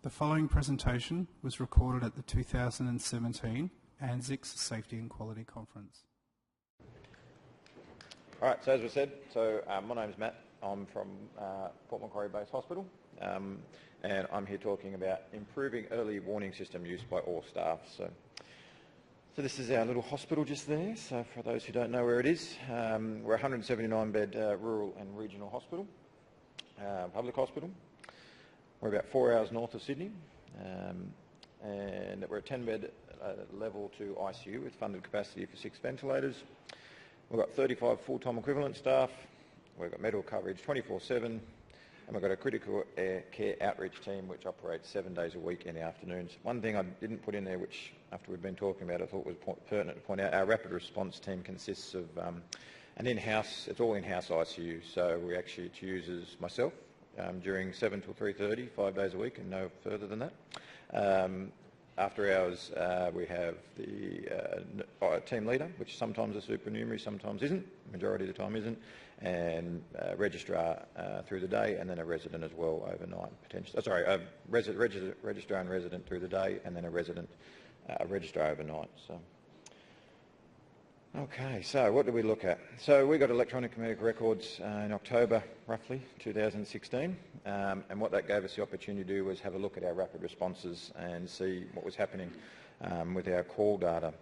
The following presentation was recorded at the 2017 ANZICS Safety and Quality Conference. All right, so as we said, my name's Matt. I'm from Port Macquarie Base Hospital, and I'm here talking about improving early warning system use by all staff. So this is our little hospital just there. So for those who don't know where it is, we're a 179-bed rural and regional hospital, public hospital. We're about 4 hours north of Sydney, and we're a 10-bed level 2 ICU with funded capacity for 6 ventilators. We've got 35 full-time equivalent staff. We've got medical coverage 24/7, and we've got a critical care outreach team which operates 7 days a week in the afternoons. One thing I didn't put in there, which after we've been talking about, I thought was pertinent to point out, our rapid response team consists of an in-house, it's all in-house ICU, so we actually, it uses myself during 7 till 3:30, 5 days a week, and no further than that. After hours, we have the team leader, which sometimes a supernumerary, sometimes isn't, majority of the time isn't, and registrar through the day, and then a resident as well overnight, potentially. Sorry, a registrar and resident through the day, and then a registrar overnight. So. Okay, so what did we look at? So we got electronic medical records in October, roughly, 2016, and what that gave us the opportunity to do was have a look at our rapid responses and see what was happening with our call data.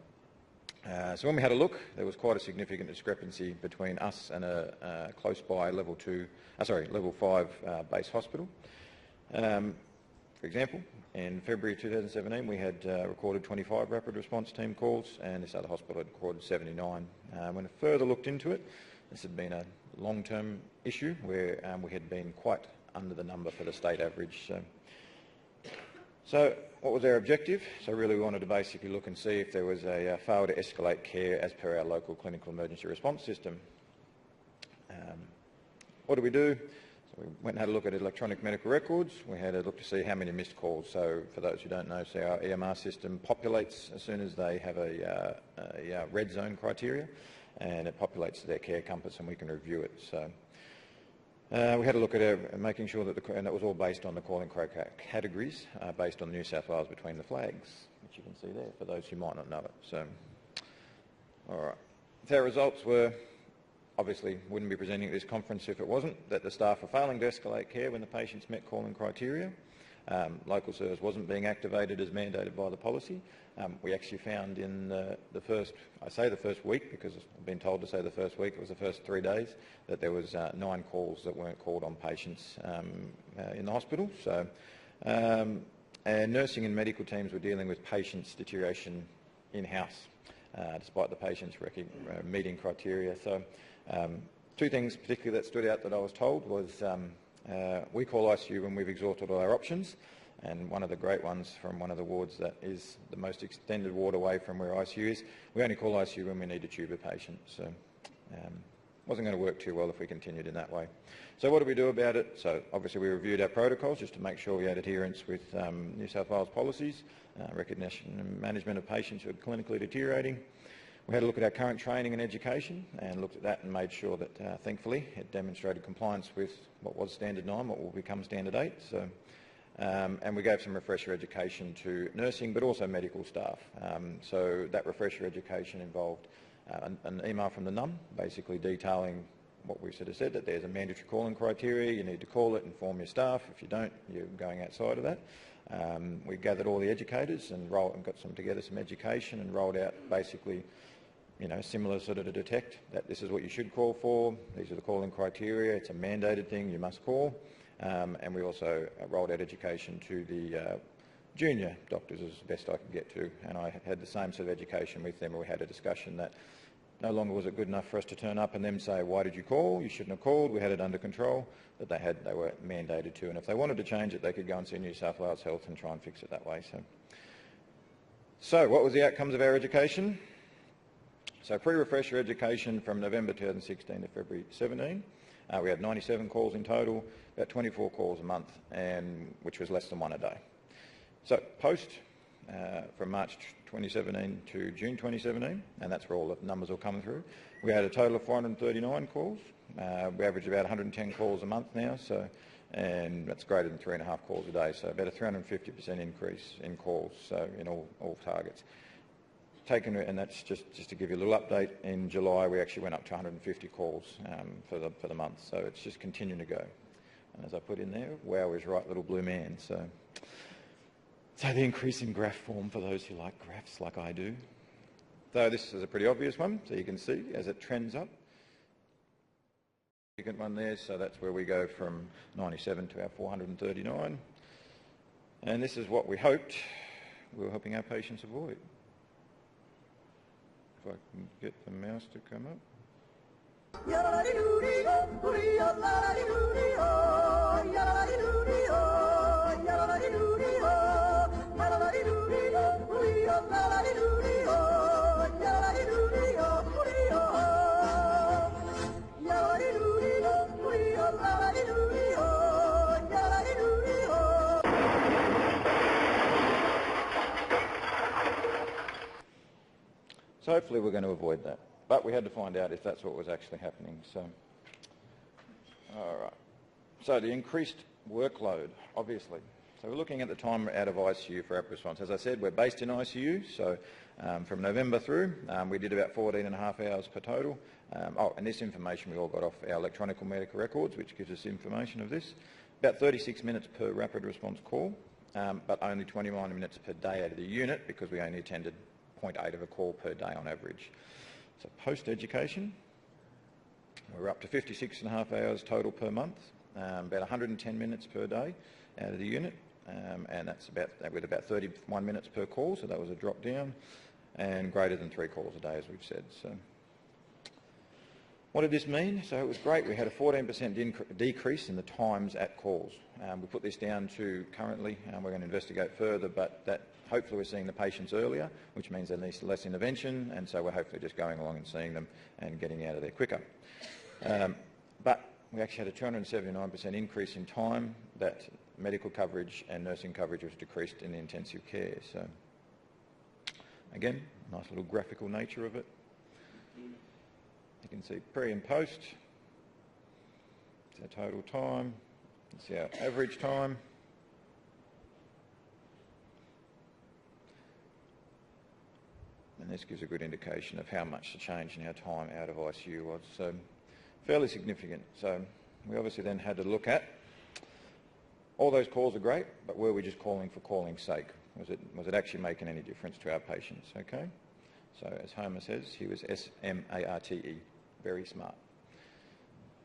So when we had a look, there was quite a significant discrepancy between us and a close by level 5 base hospital. For example, in February 2017, we had recorded 25 rapid response team calls, and this other hospital had recorded 79. When I further looked into it, this had been a long-term issue where we had been quite under the number for the state average. So what was our objective? So really we wanted to basically look and see if there was a fail to escalate care as per our local clinical emergency response system. What did we do? We went and had a look at electronic medical records. We had a look to see how many missed calls. So for those who don't know, so our EMR system populates as soon as they have a red zone criteria, and it populates their care compass and we can review it. So we had a look at making sure that, and that was all based on the calling categories, based on New South Wales between the flags, which you can see there for those who might not know it. So, all right. So our results were, obviously wouldn't be presenting at this conference if it wasn't, that the staff were failing to escalate care when the patients met calling criteria. Local service wasn't being activated as mandated by the policy. We actually found in the first week, because I've been told to say the first week, it was the first 3 days, that there was 9 calls that weren't called on patients in the hospital. So, and nursing and medical teams were dealing with patients' deterioration in-house, despite the patients meeting criteria. So, 2 things particularly that stood out that I was told was we call ICU when we've exhausted all our options, and one of the great ones from one of the wards that is the most extended ward away from where ICU is, we only call ICU when we need to tube a patient. So wasn't going to work too well if we continued in that way. So what did we do about it? So obviously we reviewed our protocols just to make sure we had adherence with New South Wales policies, recognition and management of patients who are clinically deteriorating. We had a look at our current training and education and looked at that and made sure that, thankfully, it demonstrated compliance with what was Standard 9, what will become Standard 8. So, and we gave some refresher education to nursing, but also medical staff. So that refresher education involved an email from the NUM, basically detailing what we sort of said, that there's a mandatory calling criteria, you need to call it, inform your staff. If you don't, you're going outside of that. We gathered all the educators and got together some education and rolled out basically, similar sort of to detect that this is what you should call for, these are the calling criteria, it's a mandated thing, you must call. And we also rolled out education to the junior doctors as best I could get to, and I had the same sort of education with them. We had a discussion that no longer was it good enough for us to turn up and them say, why did you call? You shouldn't have called. We had it under control, but they were mandated to, and if they wanted to change it, they could go and see New South Wales Health and try and fix it that way. So what was the outcomes of our education? So pre-refresher education from November 2016 to February 17. We had 97 calls in total, about 24 calls a month, which was less than 1 a day. So post, from March 2017 to June 2017, and that's where all the numbers will come through, we had a total of 439 calls. We average about 110 calls a month now, so and that's greater than 3.5 calls a day, so about a 350% increase in calls, so in all targets. And that's just to give you a little update, in July we actually went up to 150 calls for the month, so it's just continuing to go. And as I put in there, wow is right, little blue man. So the increase in graph form for those who like graphs like I do. So this is a pretty obvious one, so you can see as it trends up. Second one there, so that's where we go from 97 to our 439. And this is what we hoped we were helping our patients avoid. If I can get the mouse to come up. So hopefully we're going to avoid that. But we had to find out if that's what was actually happening. So, all right. So the increased workload, obviously. So we're looking at the time out of ICU for rapid response. As I said, we're based in ICU, so from November through, we did about 14.5 hours per total. And this information we all got off our electronic medical records, which gives us information of this. About 36 minutes per rapid response call, but only 29 minutes per day out of the unit because we only attended 0.8 of a call per day on average. So post-education, we're up to 56.5 hours total per month, about 110 minutes per day out of the unit, and that's with about 31 minutes per call, so that was a drop down, and greater than 3 calls a day, as we've said. So what did this mean? So it was great. We had a 14% decrease in the times at calls. We put this down to currently, we're going to investigate further, but that hopefully we're seeing the patients earlier, which means there needs less intervention, and so we're hopefully just going along and seeing them and getting out of there quicker. But we actually had a 279% increase in time that medical coverage and nursing coverage was decreased in the intensive care. So again, nice little graphical nature of it. You can see pre and post. It's our total time. It's our average time. And this gives a good indication of how much the change in our time out of ICU was. So fairly significant. So we obviously then had to look at all those calls are great, but were we just calling for calling's sake? Was it actually making any difference to our patients? Okay. So as Homer says, he was S-M-A-R-T-E, very smart.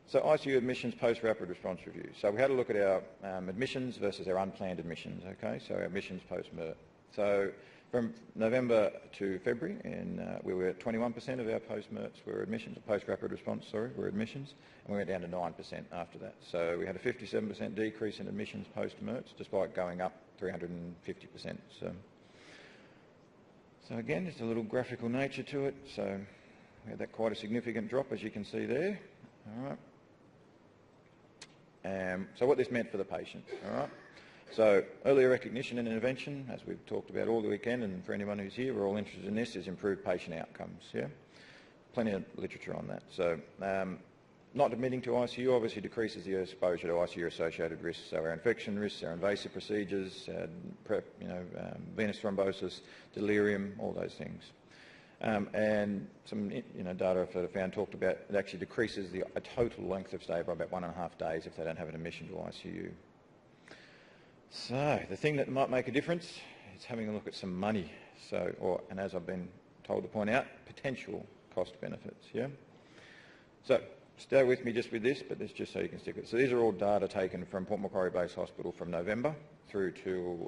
So ICU admissions post-rapid response review. So we had a look at our admissions versus our unplanned admissions, okay? So our admissions post-MERT. So from November to February, we were at 21% of our post-MERTs were admissions, post-rapid response, sorry, were admissions, and we went down to 9% after that. So we had a 57% decrease in admissions post-MERTs, despite going up 350%. So again, just a little graphical nature to it. So we had that quite a significant drop, as you can see there. All right. So what this meant for the patient, all right? So earlier recognition and intervention, as we've talked about all the weekend, and for anyone who's here, we're all interested in this, is improved patient outcomes, yeah? Plenty of literature on that. So not admitting to ICU obviously decreases the exposure to ICU-associated risks, so our infection risks, our invasive procedures, venous thrombosis, delirium, all those things. And some data I've sort of found talked about it actually decreases a total length of stay by about 1.5 days if they don't have an admission to ICU. So the thing that might make a difference is having a look at some money. And as I've been told to point out, potential cost benefits. Yeah. So stay with me just with this, but this just so you can stick with it. So these are all data taken from Port Macquarie Base Hospital from November through to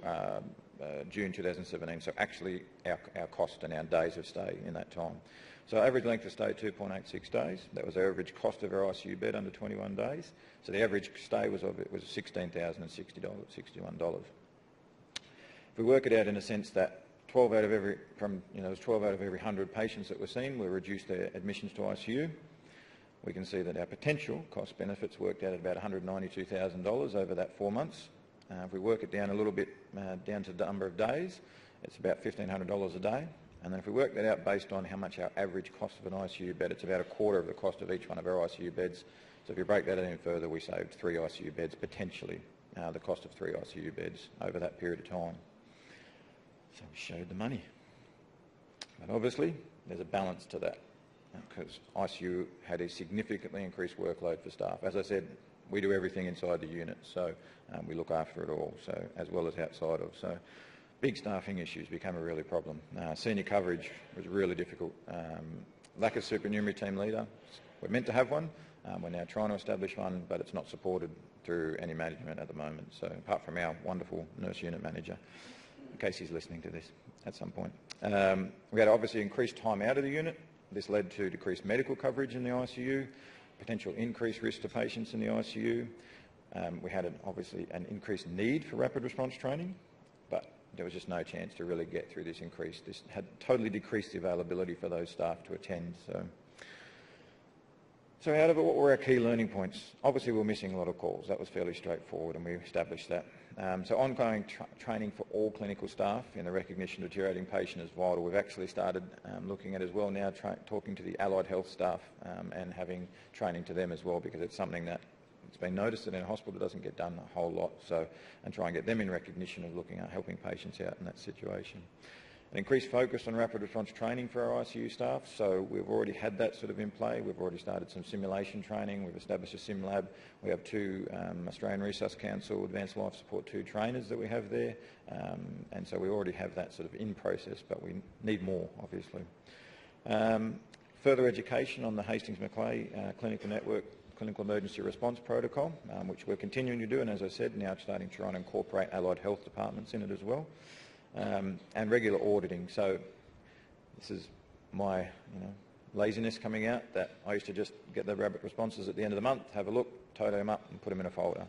June 2017, so actually our cost and our days of stay in that time. So average length of stay, 2.86 days. That was our average cost of our ICU bed under 21 days. So the average stay was $16,061. If we work it out in a sense that 12 out of every 100 patients that were seen were reduced their admissions to ICU, we can see that our potential cost benefits worked out at about $192,000 over that 4 months. If we work it down a little bit down to the number of days, it's about $1,500 a day. And then if we work that out based on how much our average cost of an ICU bed, it's about a quarter of the cost of each one of our ICU beds. So if you break that any further, we saved 3 ICU beds, potentially the cost of 3 ICU beds over that period of time. So we showed the money. But obviously, there's a balance to that because ICU had a significantly increased workload for staff. As I said, we do everything inside the unit, so we look after it all, so as well as outside of. So big staffing issues became a really problem. Senior coverage was really difficult. Lack of supernumerary team leader. We're meant to have one. We're now trying to establish one, but it's not supported through any management at the moment. So apart from our wonderful nurse unit manager, in case he's listening to this at some point. We had obviously increased time out of the unit. This led to decreased medical coverage in the ICU, potential increased risk to patients in the ICU. We had obviously an increased need for rapid response training, but there was just no chance to really get through this increase. This had totally decreased the availability for those staff to attend. So out of it, what were our key learning points? Obviously, we were missing a lot of calls. That was fairly straightforward, and we established that. So ongoing training for all clinical staff in the recognition of deteriorating patient is vital. We've actually started looking at as well now, talking to the allied health staff and having training to them as well, because it's something that it's been noticed that in a hospital it doesn't get done a whole lot. So, and try and get them in recognition of looking at helping patients out in that situation. An increased focus on rapid response training for our ICU staff, so we've already had that sort of in play. We've already started some simulation training. We've established a sim lab. We have 2 Australian Resus Council Advanced Life Support 2 trainers that we have there, and so we already have that sort of in process, but we need more, obviously. Further education on the Hastings Macleay Clinical Network Clinical Emergency Response Protocol, which we're continuing to do, and as I said, now starting to try and incorporate allied health departments in it as well. And regular auditing. So this is my laziness coming out, that I used to just get the rapid responses at the end of the month, have a look, total them up and put them in a folder.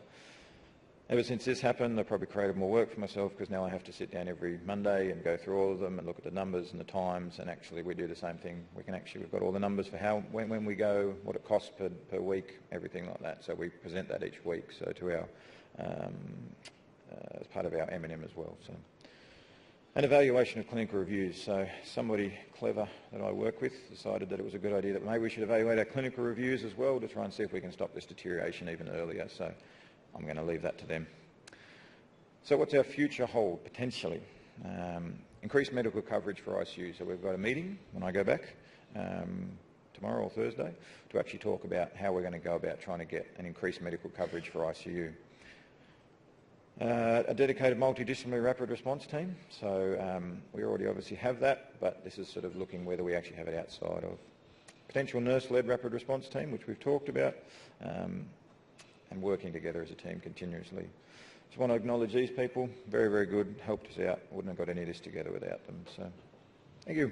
Ever since this happened, I've probably created more work for myself because now I have to sit down every Monday and go through all of them and look at the numbers and the times, and actually we do the same thing. We've got all the numbers for when we go, what it costs per week, everything like that. So we present that each week, so to our, as part of our M&M as well. So. And evaluation of clinical reviews. So somebody clever that I work with decided that it was a good idea that maybe we should evaluate our clinical reviews as well to try and see if we can stop this deterioration even earlier. So I'm going to leave that to them. So what's our future hold, potentially? Increased medical coverage for ICU. So we've got a meeting when I go back tomorrow or Thursday to actually talk about how we're going to go about trying to get an increased medical coverage for ICU. A dedicated multidisciplinary rapid response team. So we already obviously have that, but this is sort of looking whether we actually have it outside of. Potential nurse-led rapid response team, which we've talked about, and working together as a team continuously. Just want to acknowledge these people. Very, very good. Helped us out. Wouldn't have got any of this together without them. So thank you.